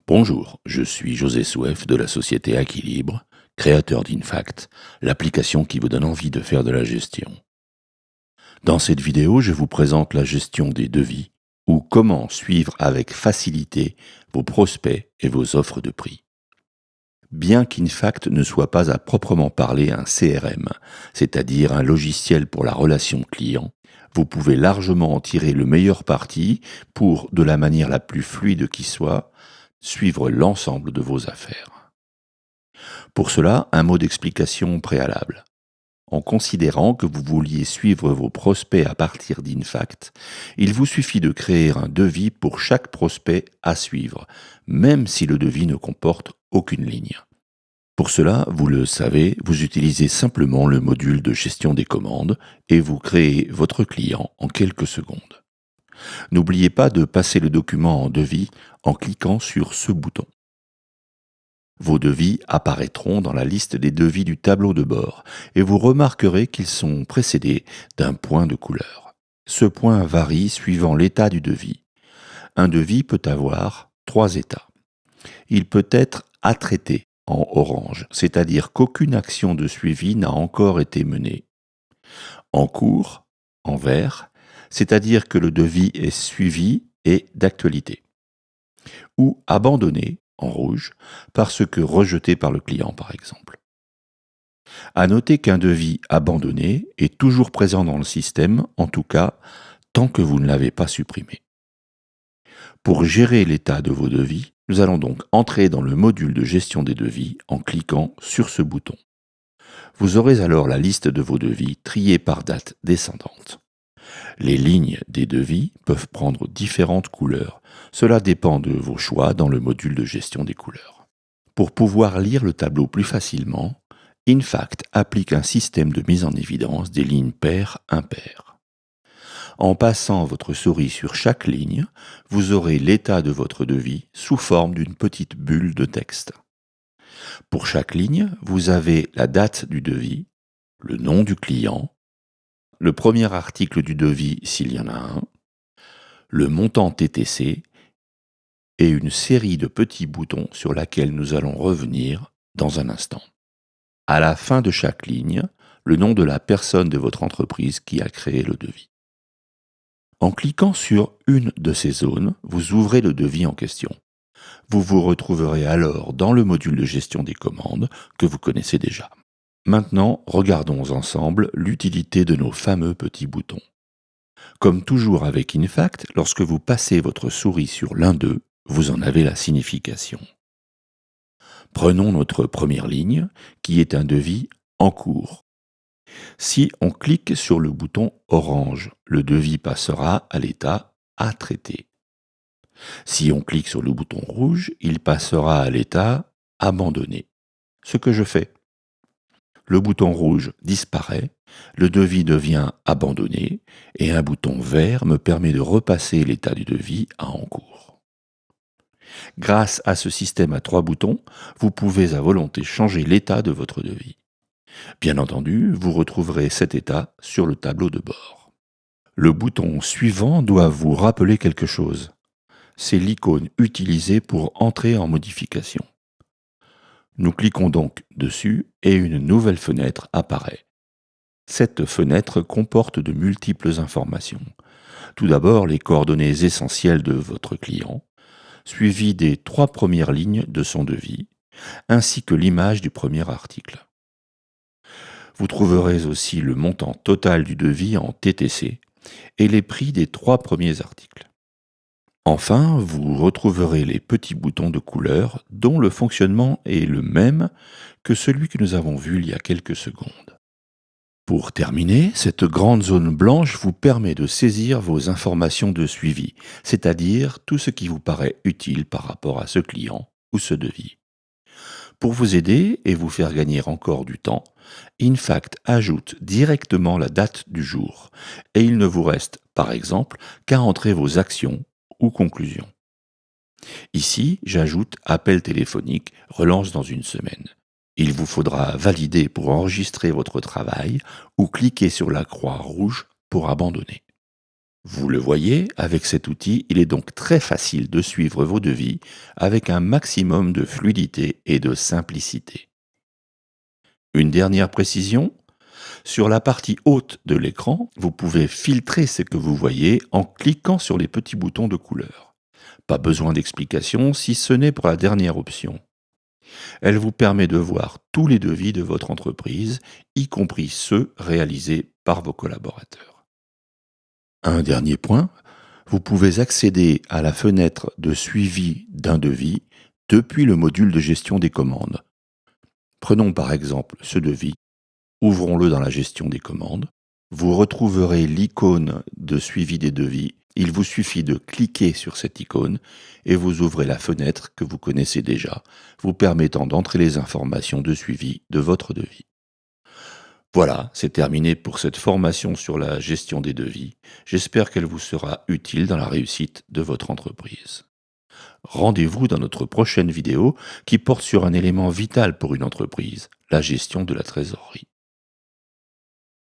Bonjour, je suis José Souef de la société Aquilibre, créateur d'Infact, l'application qui vous donne envie de faire de la gestion. Dans cette vidéo, je vous présente la gestion des devis ou comment suivre avec facilité vos prospects et vos offres de prix. Bien qu'Infact ne soit pas à proprement parler un CRM, c'est-à-dire un logiciel pour la relation client, vous pouvez largement en tirer le meilleur parti pour, de la manière la plus fluide qui soit, suivre l'ensemble de vos affaires. Pour cela, un mot d'explication préalable. En considérant que vous vouliez suivre vos prospects à partir d'Infact, il vous suffit de créer un devis pour chaque prospect à suivre, même si le devis ne comporte aucune ligne. Pour cela, vous le savez, vous utilisez simplement le module de gestion des commandes et vous créez votre client en quelques secondes. N'oubliez pas de passer le document en devis en cliquant sur ce bouton. Vos devis apparaîtront dans la liste des devis du tableau de bord et vous remarquerez qu'ils sont précédés d'un point de couleur. Ce point varie suivant l'état du devis. Un devis peut avoir 3 états. Il peut être à traiter en orange, c'est-à-dire qu'aucune action de suivi n'a encore été menée. En cours, en vert, c'est-à-dire que le devis est suivi et d'actualité. Ou abandonné, en rouge, parce que rejeté par le client par exemple. À noter qu'un devis abandonné est toujours présent dans le système, en tout cas, tant que vous ne l'avez pas supprimé. Pour gérer l'état de vos devis, nous allons donc entrer dans le module de gestion des devis en cliquant sur ce bouton. Vous aurez alors la liste de vos devis triés par date descendante. Les lignes des devis peuvent prendre différentes couleurs. Cela dépend de vos choix dans le module de gestion des couleurs. Pour pouvoir lire le tableau plus facilement, Infact applique un système de mise en évidence des lignes paires-impaires. En passant votre souris sur chaque ligne, vous aurez l'état de votre devis sous forme d'une petite bulle de texte. Pour chaque ligne, vous avez la date du devis, le nom du client, le premier article du devis s'il y en a un, le montant TTC et une série de petits boutons sur laquelle nous allons revenir dans un instant. À la fin de chaque ligne, le nom de la personne de votre entreprise qui a créé le devis. En cliquant sur une de ces zones, vous ouvrez le devis en question. Vous vous retrouverez alors dans le module de gestion des commandes que vous connaissez déjà. Maintenant, regardons ensemble l'utilité de nos fameux petits boutons. Comme toujours avec Infact, lorsque vous passez votre souris sur l'un d'eux, vous en avez la signification. Prenons notre première ligne, qui est un devis en cours. Si on clique sur le bouton orange, le devis passera à l'état à traiter. Si on clique sur le bouton rouge, il passera à l'état abandonné. Ce que je fais. Le bouton rouge disparaît, le devis devient abandonné et un bouton vert me permet de repasser l'état du devis à en cours. Grâce à ce système à 3 boutons, vous pouvez à volonté changer l'état de votre devis. Bien entendu, vous retrouverez cet état sur le tableau de bord. Le bouton suivant doit vous rappeler quelque chose. C'est l'icône utilisée pour entrer en modification. Nous cliquons donc dessus et une nouvelle fenêtre apparaît. Cette fenêtre comporte de multiples informations. Tout d'abord, les coordonnées essentielles de votre client, suivies des 3 premières lignes de son devis, ainsi que l'image du premier article. Vous trouverez aussi le montant total du devis en TTC et les prix des 3 premiers articles. Enfin, vous retrouverez les petits boutons de couleur dont le fonctionnement est le même que celui que nous avons vu il y a quelques secondes. Pour terminer, cette grande zone blanche vous permet de saisir vos informations de suivi, c'est-à-dire tout ce qui vous paraît utile par rapport à ce client ou ce devis. Pour vous aider et vous faire gagner encore du temps, Infact ajoute directement la date du jour et il ne vous reste, par exemple, qu'à entrer vos actions ou conclusions. Ici, j'ajoute appel téléphonique, relance dans une semaine. Il vous faudra valider pour enregistrer votre travail ou cliquer sur la croix rouge pour abandonner. Vous le voyez, avec cet outil, il est donc très facile de suivre vos devis avec un maximum de fluidité et de simplicité. Une dernière précision, sur la partie haute de l'écran, vous pouvez filtrer ce que vous voyez en cliquant sur les petits boutons de couleur. Pas besoin d'explication si ce n'est pour la dernière option. Elle vous permet de voir tous les devis de votre entreprise, y compris ceux réalisés par vos collaborateurs. Un dernier point, vous pouvez accéder à la fenêtre de suivi d'un devis depuis le module de gestion des commandes. Prenons par exemple ce devis, ouvrons-le dans la gestion des commandes. Vous retrouverez l'icône de suivi des devis. Il vous suffit de cliquer sur cette icône et vous ouvrez la fenêtre que vous connaissez déjà, vous permettant d'entrer les informations de suivi de votre devis. Voilà, c'est terminé pour cette formation sur la gestion des devis. J'espère qu'elle vous sera utile dans la réussite de votre entreprise. Rendez-vous dans notre prochaine vidéo qui porte sur un élément vital pour une entreprise, la gestion de la trésorerie.